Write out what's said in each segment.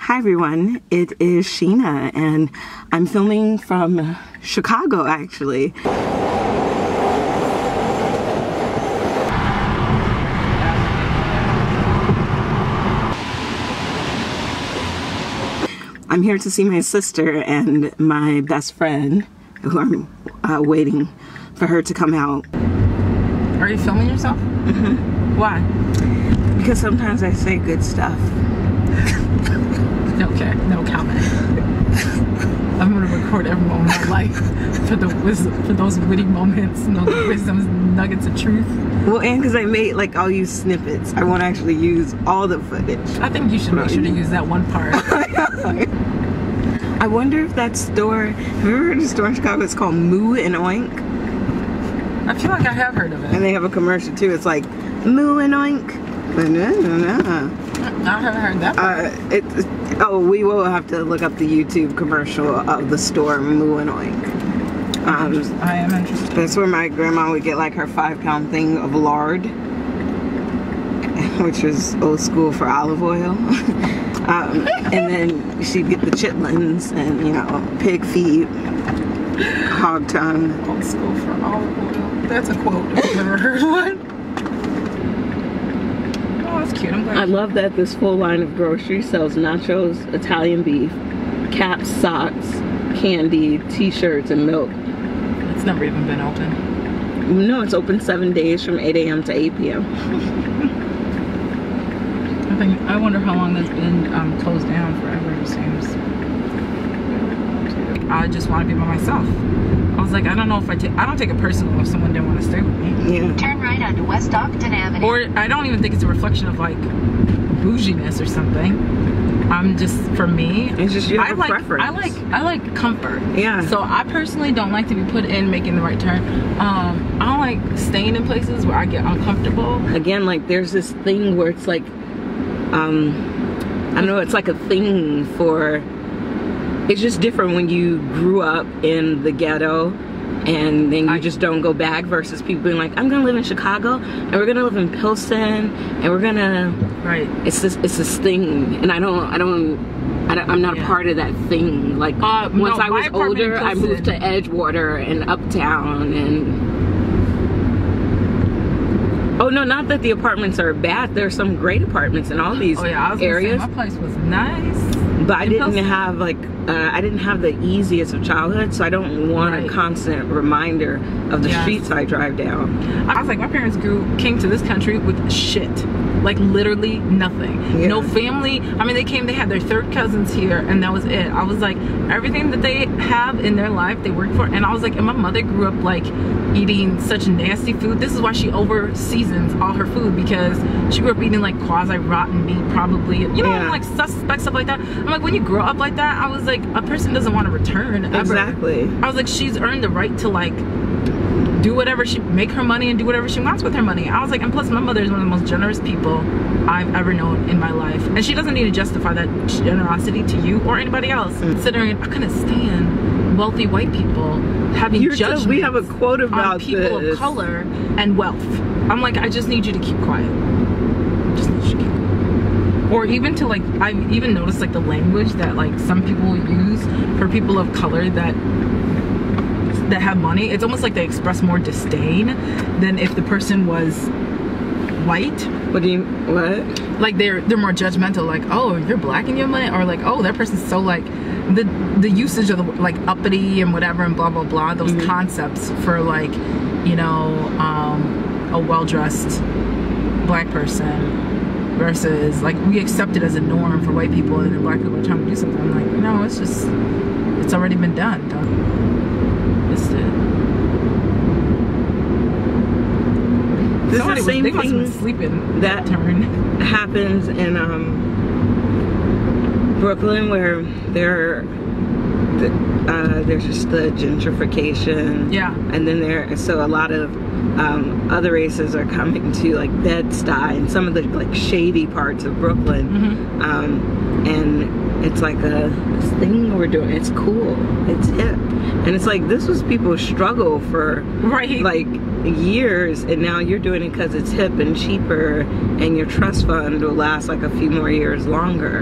Hi everyone, it is Sheena and I'm filming from Chicago actually. I'm here to see my sister and my best friend who I'm waiting for her to come out. Are you filming yourself? Mm-hmm. Why? Because sometimes I say good stuff. Okay, no comment. I'm gonna record every moment of my life for those witty moments, those wisdoms, nuggets of truth. Well, and because I made, like, I'll use snippets. I won't actually use all the footage. I think you should make sure to use that one part. I wonder if that store, have you ever heard of a store in Chicago? It's called Moo and Oink. I feel like I have heard of it. And they have a commercial too. It's like, Moo and Oink. I haven't heard that part. Oh, we will have to look up the YouTube commercial of the store Moo and Oink. I am interested. That's where my grandma would get like her 5-pound thing of lard, which was old school for olive oil. And then she'd get the chitlins and, you know, pig feet, hog tongue. Old school for olive oil. That's a quote if I've ever heard one. That's cute. I'm glad. I love that this full line of groceries sells nachos, Italian beef, caps, socks, candy, t-shirts, and milk. It's never even been open. No, it's open 7 days from 8 a.m. to 8 p.m. I wonder how long that's been closed down forever. It seems. I just want to be by myself. I was like, I don't know if I don't take it personal if someone didn't want to stay with me. Yeah. Turn right onto West Ogden Avenue. Or I don't even think it's a reflection of like bouginess or something. I'm just, for me, it's just you have a preference. I like comfort. Yeah. So I personally don't like to be put in making the right turn. I don't like staying in places where I get uncomfortable. Again, like there's this thing where it's like, I don't know, it's like a thing for. It's just different when you grew up in the ghetto and then you just don't go back versus people being like, I'm gonna live in Chicago and we're gonna live in Pilsen and we're gonna, right. It's this thing, and I'm not a part of that thing. Like once I was older, I moved to Edgewater and Uptown and oh no, not that the apartments are bad. There's some great apartments in all these areas. Say, my place was nice. But I didn't have like, I didn't have the easiest of childhood, so I don't want a constant reminder of the streets I drive down. I was like, my parents came to this country with shit. Like literally nothing. Yeah. No family. I mean, they had their third cousins here and that was it. I was like, everything that they have in their life, they work for. And I was like, and my mother grew up like eating such nasty food. This is why she over seasons all her food, because she grew up eating like quasi-rotten meat probably. You know, like suspect stuff like that. I'm like, when you grow up like that, I was like, a person doesn't want to return ever. Exactly. I was like, she's earned the right to like do whatever make her money and do whatever she wants with her money. I was like, and plus my mother is one of the most generous people I've ever known in my life, and she doesn't need to justify that generosity to you or anybody else. Considering I couldn't stand wealthy white people having judgment. We have a quote about people of color and wealth. I'm like, I just need you to keep quiet. Just need you to keep quiet. Or even to like, I've even noticed like the language that like some people use for people of color that have money. It's almost like they express more disdain than if the person was white. What? Like they're more judgmental, like, oh, you're black and you have money, or like, oh, that person's so like the usage of the like uppity and whatever and blah blah blah, those concepts for like, you know, a well-dressed black person versus like we accept it as a norm for white people, and then black people are trying to do something. I'm like, no, it's already been done. This is the same thing that happens in Brooklyn, where there's just the gentrification. Yeah. And then so a lot of other races are coming to like Bed-Stuy and some of the like shady parts of Brooklyn. And it's like this thing we're doing. It's cool. It's hip. And it's like, this was people's struggle for like years, and now you're doing it because it's hip and cheaper, and your trust fund will last like a few more years longer.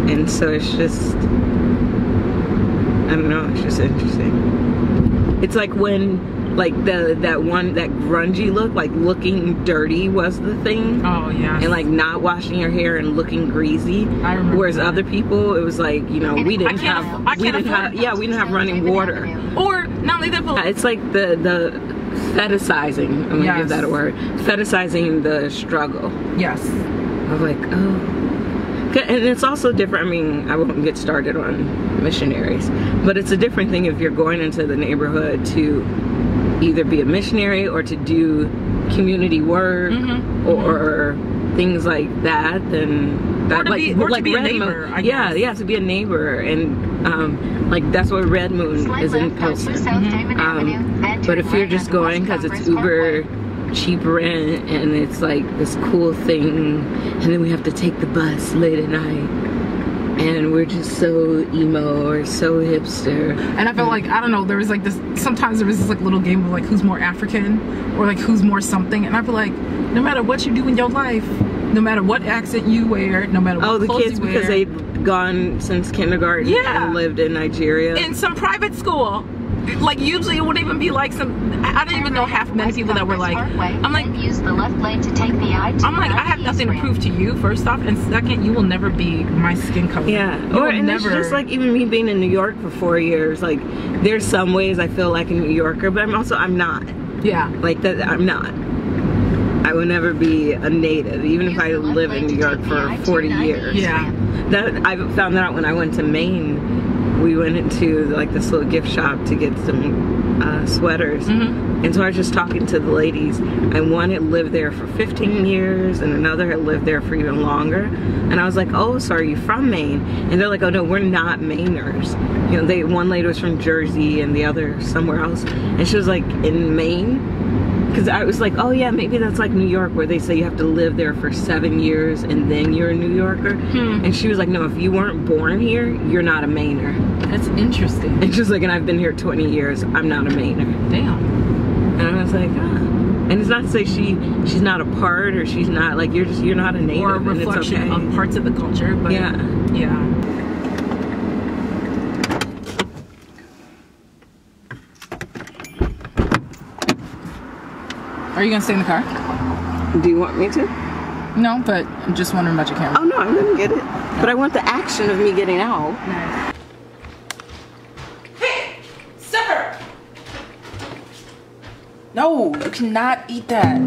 And so it's just, I don't know, it's just interesting. It's like when like that grungy look, like looking dirty was the thing. Oh yeah. And like not washing your hair and looking greasy. I remember. Whereas other people, it was like, you know, we didn't have running water. Or not only that, but it's like the fetishizing. I'm gonna give that a word. Fetishizing the struggle. Yes. Of like, oh. And it's also different. I mean, I won't get started on missionaries, but it's a different thing if you're going into the neighborhood to either be a missionary or to do community work or things like that. Then that, to be a neighbor. Yeah, to be a neighbor, and like that's what Red Moon is in Pilsen. But if you're just going because it's Uber cheap rent and it's like this cool thing, and then we have to take the bus late at night and we're just so emo or so hipster. And I felt like, I don't know, there was like this, sometimes there was this like little game of like who's more African or like who's more something, and I feel like no matter what you do in your life, no matter what accent you wear, no matter what clothes you wear, because they've gone since kindergarten and lived in Nigeria in some private school. Like usually it wouldn't even be like some, I don't even know half many people that were like, I'm like, use the left lane to take the I'm like, I have nothing to prove to you, first off, and second, you will never be my skin color. Yeah, and it's just like even me being in New York for 4 years, like there's some ways I feel like a New Yorker, but I'm not. Yeah. Like that, I'm not. I will never be a native, even if I live in New York for 40 years. Yeah. That I found that out when I went to Maine. We went into like this little gift shop to get some sweaters, and so I was just talking to the ladies, and one had lived there for 15 years and another had lived there for even longer, and I was like, oh, so are you from Maine? And they're like, oh no, we're not Mainers. You know, one lady was from Jersey and the other somewhere else, and she was like, in Maine? Because I was like, oh yeah, maybe that's like New York where they say you have to live there for 7 years and then you're a New Yorker. And she was like, no, if you weren't born here, you're not a Mainer. That's interesting. And she's like, and I've been here 20 years, I'm not a Mainer. Damn. And I was like, ah. And it's not to say she's not a part, or she's not, like, you're not a native. Or a reflection of parts of the culture, but yeah. Are you gonna stay in the car? Do you want me to? No, but I'm just wondering about your camera. Oh no, I'm gonna get it. No. But I want the action of me getting out. Nice. Hey! Sucker! No, you cannot eat that.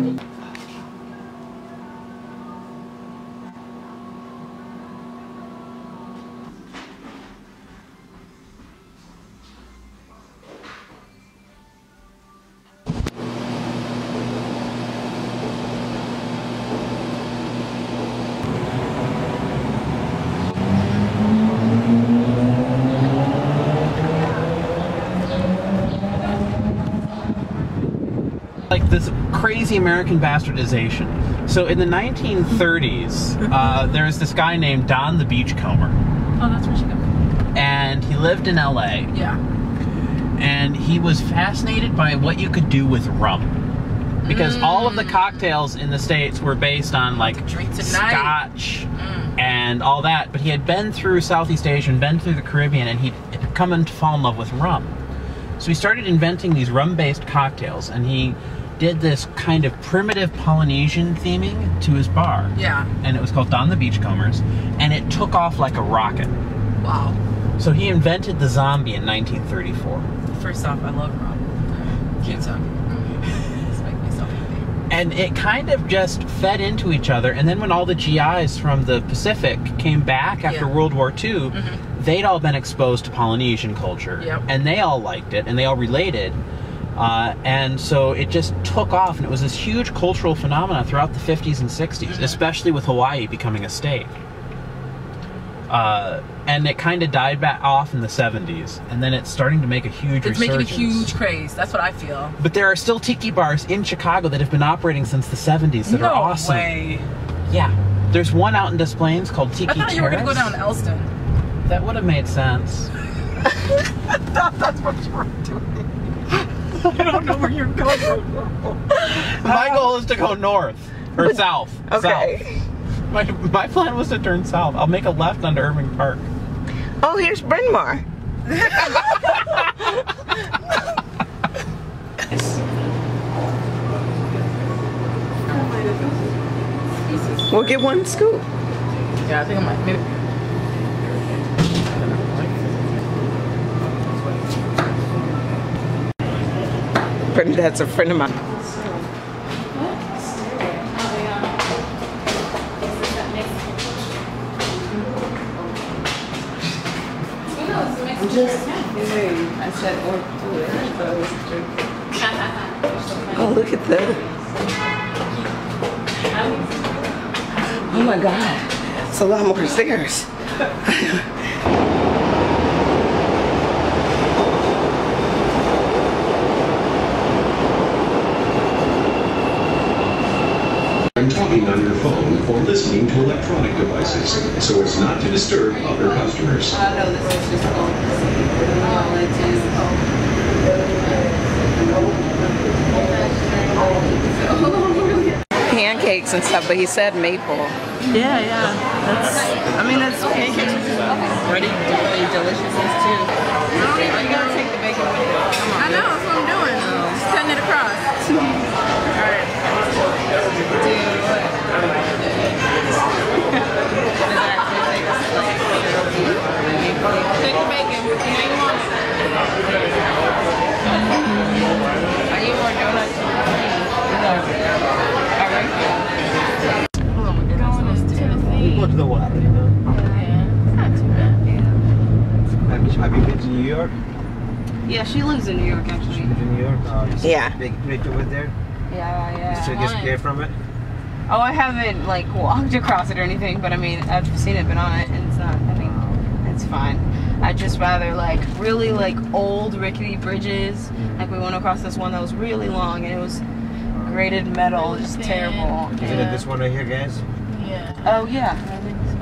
Like this crazy American bastardization. So in the 1930s, there's this guy named Don the Beachcomber. Oh, that's where she goes. And he lived in LA. Yeah. And he was fascinated by what you could do with rum. Because all of the cocktails in the States were based on like scotch and all that. But he had been through Southeast Asia and been through the Caribbean, and he'd come in to fall in love with rum. So he started inventing these rum-based cocktails, and he did this kind of primitive Polynesian theming to his bar. Yeah. And it was called Don the Beachcombers, and it took off like a rocket. Wow. So he invented the zombie in 1934. First off, I love rum. Can't talk. Let's make myself happy. And it kind of just fed into each other, and then when all the GIs from the Pacific came back after World War II, they'd all been exposed to Polynesian culture, and they all liked it, and they all related. And so it just took off, and it was this huge cultural phenomenon throughout the 50s and 60s, especially with Hawaii becoming a state. And it kind of died back off in the 70s, and then it's starting to make a huge resurgence. It's making a huge craze. That's what I feel. But there are still tiki bars in Chicago that have been operating since the 70s that are awesome. No way. Yeah. There's one out in Des Plaines called Tiki Terrace. I thought you were going to go down to Elston. That would have made sense. I thought that's what you were doing. I don't know where you're going. My goal is to go north. Or south. Okay. South. My plan was to turn south. I'll make a left onto Irving Park. Oh, here's Bryn Mawr. We'll get one scoop. Yeah, I think I might. Maybe. That's a friend of mine. I said, oh, look at that. Oh my God. It's a lot more stairs. Talking on your phone or listening to electronic devices, so as not to disturb other customers. No, this is just pancakes and stuff, but he said maple. Yeah, yeah. That's pancakes. Ready? Deliciousness too. You gotta take the bacon with it. I know, that's what I'm doing. Just cutting it across. Alright. Take the bacon. You know you want it. I need more donuts. Alright. Oh my goodness, that's terrible. Go to the water. Yeah, it's not too bad. Have you been to New York? Yeah, she lives in New York actually. She lives in New York? Oh, you see Yeah. the big bridge over there? Yeah. You still get scared from it? Oh, I haven't like walked across it or anything, but I mean, I've seen it, been on it, and it's not, I mean, it's fine. I'd just rather like really like old rickety bridges. Like we went across this one that was really long and it was graded metal, just terrible. Isn't it this one right here, guys? Yeah. Oh yeah, I think so.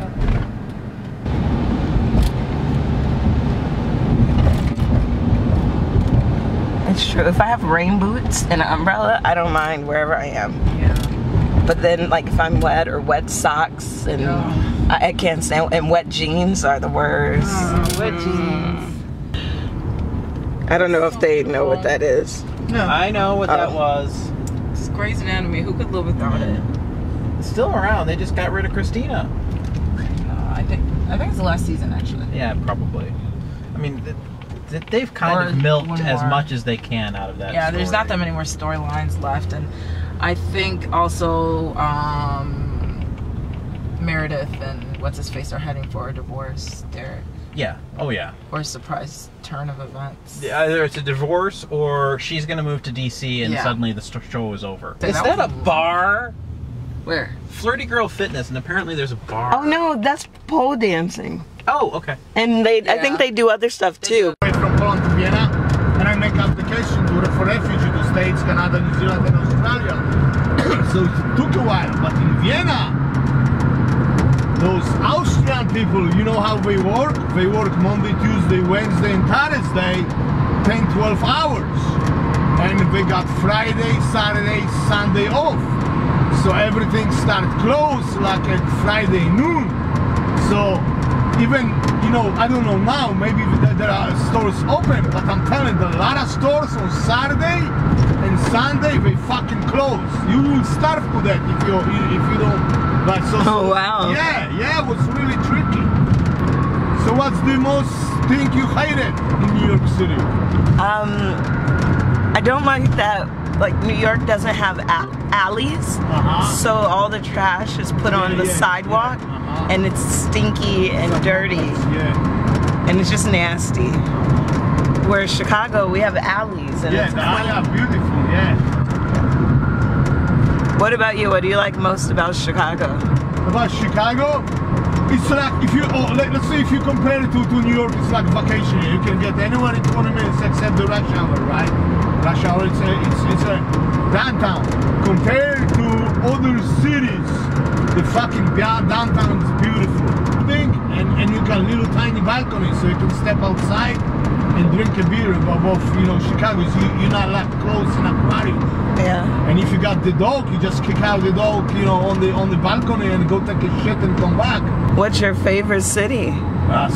It's true. If I have rain boots and an umbrella, I don't mind wherever I am. Yeah. But then, like, if I'm wet or wet socks and I can't stand, and wet jeans are the worst. Wet jeans. I don't know if they know what that is. No. I know what that was. It's Grey's Anatomy. Who could live without it? It's still around. They just got rid of Christina. I think it's the last season actually. Yeah, probably. I mean, they've kind of milked as much as they can out of that. Yeah, there's not that many more storylines left, and I think also Meredith and what's his face are heading for a divorce. Yeah. Oh yeah. Or a surprise turn of events. Either it's a divorce or she's gonna move to DC and suddenly the show is over. Is that a bar? Where? Flirty Girl Fitness, and apparently there's a bar. Oh no, that's pole dancing. Oh, okay. And I think they do other stuff too. From Poland to Vienna, and I make application for refugee to States, Canada, New Zealand, and Australia. So it took a while, but in Vienna, those Austrian people, you know how they work? They work Monday, Tuesday, Wednesday, and Thursday, 10, 12 hours. And they got Friday, Saturday, Sunday off. So everything started closed like at Friday noon. So even, you know, I don't know now, maybe there are stores open, but I'm telling you, a lot of stores on Saturday and Sunday, they fucking close. You will starve to death if you don't. But Oh wow. Yeah, it was really tricky. So what's the most thing you hated in New York City? I don't like that, like, New York doesn't have alleys, so all the trash is put on the sidewalk, and it's stinky and dirty, and it's just nasty. Whereas Chicago, we have alleys, and it's the alleys are beautiful, What about you? What do you like most about Chicago? About Chicago? It's like if you, let's say if you compare it to New York, it's like vacation. You can get anywhere in 20 minutes except the rush hour, right? Rush hour, it's a downtown. Compared to other cities, the fucking downtown is beautiful. And you got little tiny balconies, so you can step outside and drink a beer above, you know, Chicago. You're not like close in aquarium. Yeah. And if you got the dog, you just kick out the dog, you know, on the balcony and go take a shit and come back. What's your favorite city?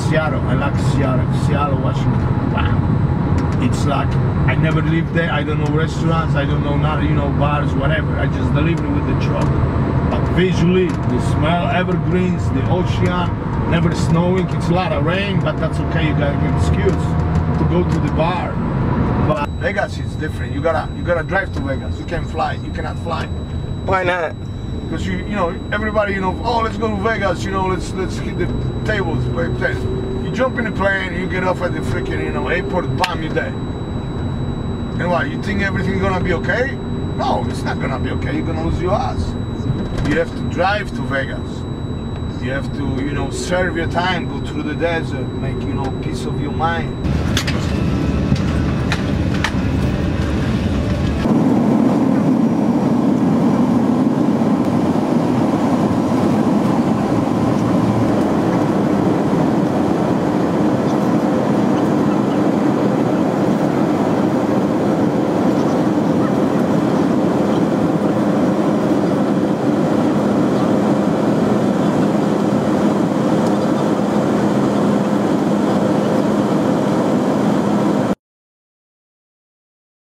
Seattle. I like Seattle, Washington. Wow. It's like, I never lived there. I don't know restaurants. I don't know not, you know, bars, whatever. I just deliver with the truck. But visually, the smell, evergreens, the ocean, never snowing. It's a lot of rain, but that's okay. You got an excuse to go to the bar. But Vegas is different. You gotta drive to Vegas. You can't fly. You cannot fly. Why not? Because you know, everybody, you know, oh, let's go to Vegas. You know, let's hit the tables. You jump in the plane, you get off at the freaking, you know, airport, bam, you're there. And what? You think everything's gonna be okay? No, it's not gonna be okay. You're gonna lose your ass. You have to drive to Vegas. You have to, you know, serve your time, go through the desert, make, you know, peace of your mind.